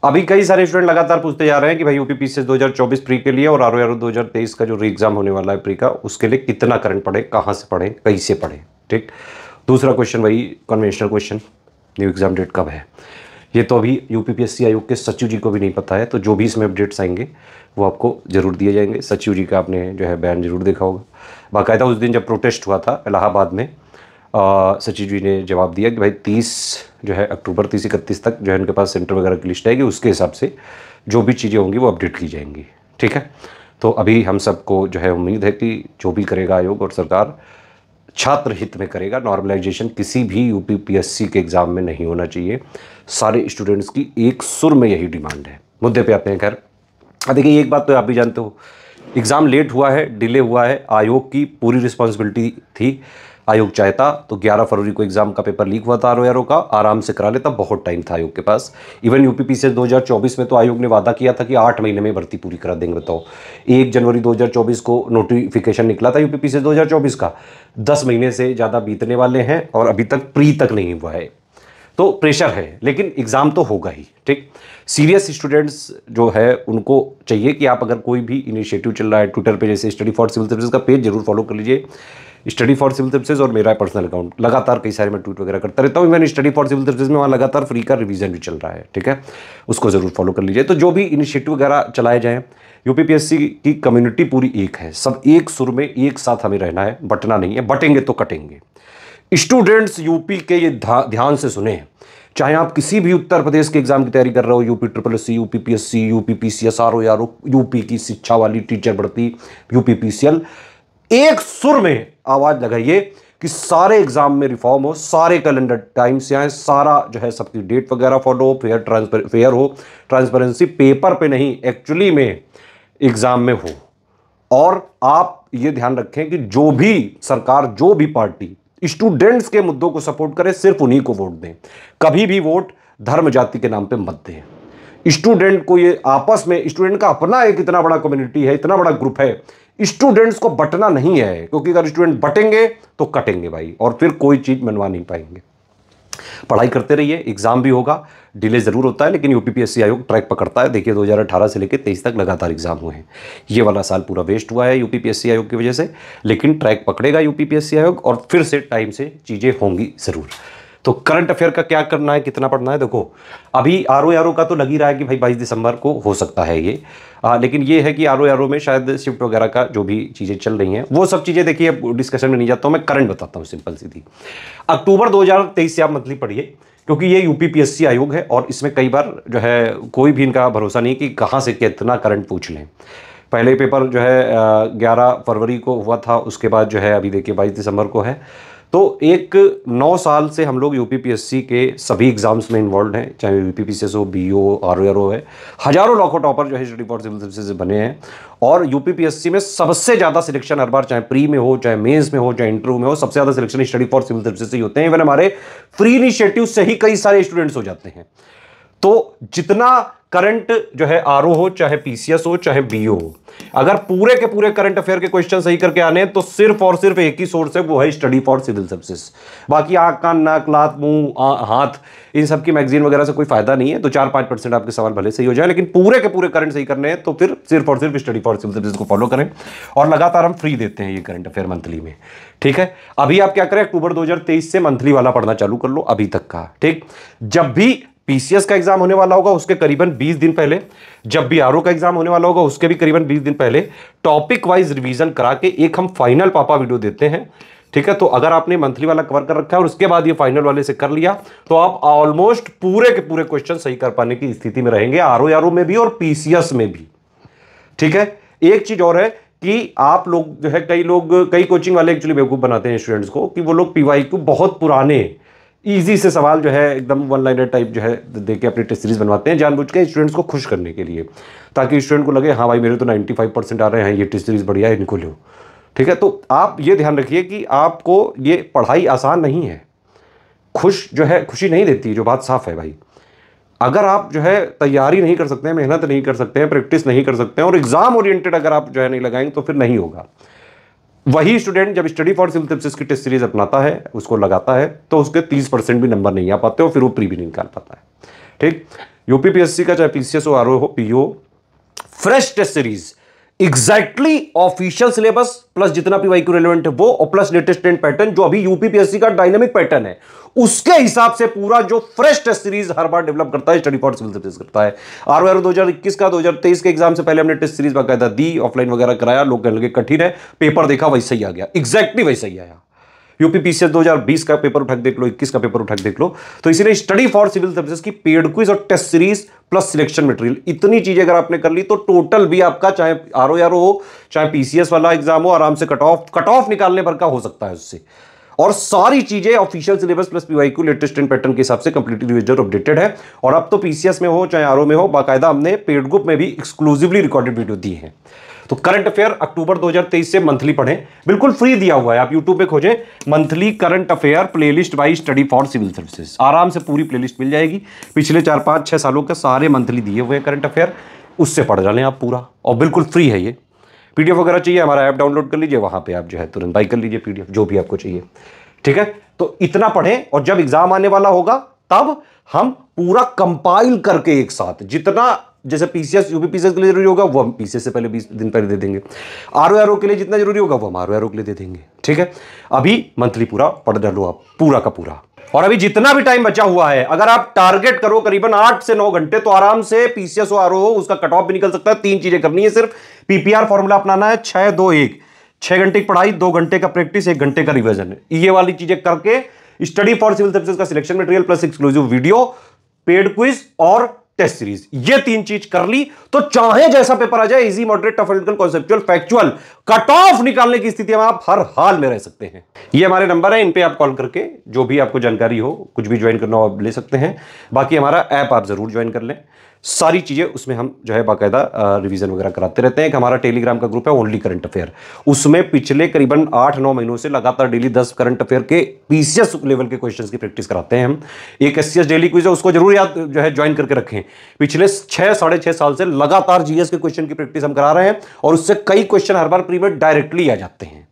अभी कई सारे स्टूडेंट लगातार पूछते जा रहे हैं कि भाई यूपीपीसीएस 2024 प्री के लिए और आरओ 2023 का जो री एग्जाम होने वाला है प्री का, उसके लिए कितना करंट पढ़े, कहाँ से पढ़े, कैसे पढ़े। ठीक, दूसरा क्वेश्चन वही conventional question, new exam date कब है। ये तो अभी यूपीपीएससी आयोग के सचिव जी को भी नहीं पता है, तो जो भी इसमें अपडेट्स आएंगे वो आपको जरूर दिए जाएंगे। सचिव जी का आपने जो है बयान जरूर देखा होगा, बाकायदा उस दिन जब प्रोटेस्ट हुआ था इलाहाबाद में, सचिव जी ने जवाब दिया कि भाई 30 जो है अक्टूबर 30-31 तक जो है उनके पास सेंटर वगैरह की लिस्ट आएगी, उसके हिसाब से जो भी चीज़ें होंगी वो अपडेट की जाएंगी। ठीक है, तो अभी हम सबको जो है उम्मीद है कि जो भी करेगा आयोग और सरकार छात्र हित में करेगा। नॉर्मलाइजेशन किसी भी यूपीपीएससी के एग्ज़ाम में नहीं होना चाहिए। सारे स्टूडेंट्स की एक सुर में यही डिमांड है। मुद्दे पे आते हैं। खैर, देखिए एक बात तो आप भी जानते हो, एग्ज़ाम लेट हुआ है, डिले हुआ है, आयोग की पूरी रिस्पॉन्सिबिलिटी थी। आयोग चाहता तो 11 फरवरी को एग्जाम का पेपर लीक हुआ था आरओ का, आराम से करा लेता, बहुत टाइम था आयोग के पास। इवन यूपीपीसीएस 2024 में तो आयोग ने वादा किया था कि 8 महीने में भर्ती पूरी करा देंगे। बताओ, 1 जनवरी 2024 को नोटिफिकेशन निकला था यूपीपीसीएस 2024 का, 10 महीने से ज़्यादा बीतने वाले हैं और अभी तक प्री तक नहीं हुआ है। तो प्रेशर है, लेकिन एग्ज़ाम तो होगा ही। ठीक, सीरियस स्टूडेंट्स जो है उनको चाहिए कि आप अगर कोई भी इनिशिएटिव चल रहा है ट्विटर पे, जैसे स्टडी फॉर सिविल सर्विसेज का पेज जरूर फॉलो कर लीजिए। स्टडी फॉर सिविल सर्विसेज और मेरा पर्सनल अकाउंट, लगातार कई सारे मैं ट्वीट वगैरह करता रहता हूँ। Even Study for Civil Services में वहाँ लगातार फ्री का रिवीजन भी चल रहा है। ठीक है, उसको जरूर फॉलो कर लीजिए। तो जो भी इनिशिएटिव वगैरह चलाए जाएँ, यूपीपीएससी की कम्युनिटी पूरी एक है, सब एक सुर में एक साथ हमें रहना है, बटना नहीं है, बटेंगे तो कटेंगे। स्टूडेंट्स यूपी के ये ध्यान से सुने, चाहे आप किसी भी उत्तर प्रदेश के एग्जाम की तैयारी कर रहे हो, UP triple S C, UPPSC, UPPCS, RO, UP की शिक्षा वाली टीचर भर्ती, यूपीपीसीएल, एक सुर में आवाज लगाइए कि सारे एग्जाम में रिफॉर्म हो, सारे कैलेंडर टाइम से आए, सारा जो है सबकी डेट वगैरह फॉलो हो, फेयर हो, ट्रांसपेरेंसी पेपर पे नहीं एक्चुअली में एग्जाम में हो। और आप ये ध्यान रखें कि जो भी सरकार, जो भी पार्टी स्टूडेंट्स के मुद्दों को सपोर्ट करे, सिर्फ उन्हीं को वोट दें। कभी भी वोट धर्म जाति के नाम पे मत दें। स्टूडेंट को ये आपस में, स्टूडेंट का अपना एक इतना बड़ा कम्युनिटी है, इतना बड़ा ग्रुप है, स्टूडेंट्स को बटना नहीं है, क्योंकि अगर स्टूडेंट बटेंगे तो कटेंगे भाई, और फिर कोई चीज मनवा नहीं पाएंगे। पढ़ाई करते रहिए, एग्जाम भी होगा, डिले जरूर होता है, लेकिन यूपीपीएससी आयोग ट्रैक पकड़ता है। देखिए 2018 से लेकर 23 तक लगातार एग्जाम हुए हैं। ये वाला साल पूरा वेस्ट हुआ है यूपीपीएससी आयोग की वजह से, लेकिन ट्रैक पकड़ेगा यूपीपीएससी आयोग और फिर से टाइम से चीजें होंगी जरूर। तो करंट अफेयर का क्या करना है, कितना पढ़ना है, देखो अभी आरओ का तो लग ही रहा है कि भाई 22 दिसंबर को हो सकता है ये, लेकिन ये है कि आरओ में शायद शिफ्ट वगैरह का जो भी चीज़ें चल रही हैं वो सब चीज़ें, देखिए अब डिस्कशन में नहीं जाता हूँ, मैं करंट बताता हूँ सिंपल सीधी। अक्टूबर 2023 से आप मंथली पढ़िए, क्योंकि ये यूपीपीएससी आयोग है और इसमें कई बार जो है कोई भी इनका भरोसा नहीं कि कहाँ से कितना करंट पूछ लें। पहले पेपर जो है 11 फरवरी को हुआ था, उसके बाद जो है अभी देखिए 22 दिसंबर को है। तो एक 9 साल से हम लोग यूपीपीएससी के सभी एग्जाम्स में इन्वॉल्व हैं, चाहे यूपीपीसीएस हो, बीओ, आरओ है, हजारों लाखों टॉपर जो है स्टडी फॉर सिविल सर्विसेज बने हैं। और यूपीपीएससी में सबसे ज़्यादा सिलेक्शन हर बार, चाहे प्री में हो, चाहे मेंस में हो, चाहे इंटरव्यू में हो, सबसे ज़्यादा selection Study for Civil Services से ही होते हैं। इवन हमारे फ्री इनिशिएटिव से ही कई सारे स्टूडेंट्स हो जाते हैं। तो जितना करंट जो है आरओ हो, चाहे पीसीएस हो, चाहे बीओ हो, अगर पूरे के पूरे करंट अफेयर के क्वेश्चन सही करके आने हैं तो सिर्फ और सिर्फ एक ही सोर्स है, वो है स्टडी फॉर सिविल सर्विसेज। बाकी आंख, कान, नाक, लात, मुंह, हाथ, इन सब की मैगजीन वगैरह से कोई फायदा नहीं है। तो 4-5% आपके सवाल भले सही हो जाए, लेकिन पूरे के पूरे करंट सही करने हैं तो फिर सिर्फ और सिर्फ स्टडी फॉर सिविल सर्विसेज को फॉलो करें। और लगातार हम फ्री देते हैं ये करंट अफेयर मंथली में। ठीक है, अभी आप क्या करें, अक्टूबर 2023 से मंथली वाला पढ़ना चालू कर लो अभी तक का। ठीक, जब भी पीसीएस का एग्जाम होने वाला होगा उसके करीबन 20 दिन पहले, जब भी आरओ का एग्जाम होने वाला होगा उसके भी करीबन 20 दिन पहले टॉपिक वाइज रिवीजन करा के एक हम फाइनल पापा वीडियो देते हैं। ठीक है, तो अगर आपने मंथली वाला कवर कर रखा है और उसके बाद ये फाइनल वाले से कर लिया तो आप ऑलमोस्ट पूरे के पूरे क्वेश्चन सही कर पाने की स्थिति में रहेंगे, आरओ में भी और पीसीएस में भी। ठीक है, एक चीज और है कि आप लोग जो है, कई कोचिंग वाले एक्चुअली बेवकूफ बनाते हैं स्टूडेंट्स को कि वो लोग पीवाईक्यू बहुत पुराने इजी से सवाल जो है एकदम वन लाइनर टाइप जो है देके अपनी टेस्ट सीरीज बनवाते हैं जानबूझ के स्टूडेंट्स को खुश करने के लिए, ताकि स्टूडेंट को लगे हाँ भाई मेरे तो 95% आ रहे हैं, ये टेस्ट सीरीज बढ़िया है, इनको लो। ठीक है, तो आप ये ध्यान रखिए कि आपको ये पढ़ाई आसान नहीं है, खुशी नहीं देती, जो बात साफ है भाई। अगर आप जो है तैयारी नहीं कर सकते हैं, मेहनत नहीं कर सकते हैं, प्रैक्टिस नहीं कर सकते हैं और एग्जाम ओरिएंटेड अगर आप जो है नहीं लगाएंगे तो फिर नहीं होगा। वही स्टूडेंट जब स्टडी फॉर सिविल सर्विसेज की टेस्ट सीरीज अपनाता है, उसको लगाता है, तो उसके 30% भी नंबर नहीं आ पाते और फिर वो प्री भी नहीं निकाल पाता है। ठीक, यूपीपीएससी का चाहे पीसीएस हो, आरओ हो, PO, fresh test series exactly official syllabus plus जितना पीवाईक्यू रेलेवेंट है वो, और प्लस लेटेस्ट ट्रेंड पैटर्न जो अभी यूपीपीएससी का डायनामिक पैटर्न है उसके हिसाब से पूरा जो फ्रेश टेस्ट सीरीज हर बार डेवलप करता है, स्टडी फॉर सिविल सर्विस करता है। आरओआर 2021 का 2023 के एग्जाम से पहले हमने टेस्ट सीरीज बाकायदा दी, ऑफलाइन वगैरह कराया, लोग कहने लगे कठिन है, पेपर देखा वैसे ही आ गया, एग्जैक्टली वैसे ही आया। यूपीपीसीएस 2020 का पेपर उठा के देख लो, 21 का पेपर उठा के देख लो। तो इसीलिए स्टडी फॉर सिविल सर्विसेज की पेड क्विज और test series plus selection material, इतनी चीजें अगर आपने कर ली तो टोटल भी आपका चाहे आरओआर हो चाहे पीसीएस वाला एग्जाम हो, आराम से कट ऑफ निकालने भर का हो सकता है उससे। और सारी चीजें official syllabus plus PYQ latest trend pattern के हिसाब से कंप्लीटली रिविजन और अपडेटेड है। और अब तो पीसीएस में हो चाहे आरओ में हो, बाकायदा हमने पेड ग्रुप में भी एक्सक्लूसिवली रिकॉर्डेड वीडियो दी है। तो करंट अफेयर अक्टूबर 2023 से मंथली पढ़ें, बिल्कुल फ्री दिया हुआ है, आप यूट्यूब पे खोजें monthly current affair playlist by Study for Civil Services, आराम से पूरी प्लेलिस्ट मिल जाएगी। पिछले 4-5-6 सालों के सारे मंथली दिए हुए हैं करंट अफेयर, उससे पढ़ डालें आप पूरा, और बिल्कुल फ्री है ये। पीडीएफ वगैरह चाहिए हमारा ऐप डाउनलोड कर लीजिए, वहां पे आप जो है तुरंत बाई कर लीजिए पीडीएफ, जो भी आपको चाहिए, ठीक है। तो इतना पढ़ें, और जब एग्जाम आने वाला होगा तब हम पूरा कंपाइल करके एक साथ, जितना जैसे पीसीएस यूपीपीसीएस के लिए जरूरी होगा वो हम पीसीएस से पहले 20 दिन पहले दे देंगे, आरओआरओ के लिए जितना जरूरी होगा वो हम आरओआरओ के लिए दे देंगे, ठीक है। अभी मंथली पूरा पढ़ डालो आप, पूरा का पूरा। और अभी जितना भी टाइम बचा हुआ है, अगर आप टारगेट करो करीबन 8 से 9 घंटे, तो आराम से पीसीएस और आरओ उसका कट ऑफ भी निकल सकता है। 3 चीजें करनी है सिर्फ, पीपीआर फॉर्मूला अपनाना है, 6-2-1, 6 घंटे की पढ़ाई, 2 घंटे का प्रैक्टिस, 1 घंटे का रिवीजन, ये वाली चीजें करके स्टडी फॉर सिविल सर्विसेज का selection material plus exclusive video, paid quiz और टेस्ट सीरीज, ये 3 चीज कर ली तो चाहे जैसा पेपर आ जाए, easy, moderate, tough, political, conceptual, factual, cut off निकालने की स्थिति में आप हर हाल में रह सकते हैं। ये हमारे नंबर है, इन पे आप कॉल करके जो भी आपको जानकारी हो, कुछ भी ज्वाइन करना हो आप ले सकते हैं। बाकी हमारा ऐप आप जरूर ज्वाइन कर लें, सारी चीजें उसमें हम जो है बाकायदा रिवीजन वगैरह कराते रहते हैं। एक हमारा टेलीग्राम का ग्रुप है ओनली करंट अफेयर, उसमें पिछले करीबन 8-9 महीनों से लगातार डेली 10 करंट अफेयर के पीसीएस लेवल के क्वेश्चंस की प्रैक्टिस कराते हैं हम। एक एससीएस डेली क्विज है, उसको जरूर याद जो है ज्वाइन करके रखें। पिछले 6-6.5 साल से लगातार जीएस के क्वेश्चन की प्रैक्टिस हम करा रहे हैं, और उससे कई क्वेश्चन हर बार प्री में डायरेक्टली आ जाते हैं।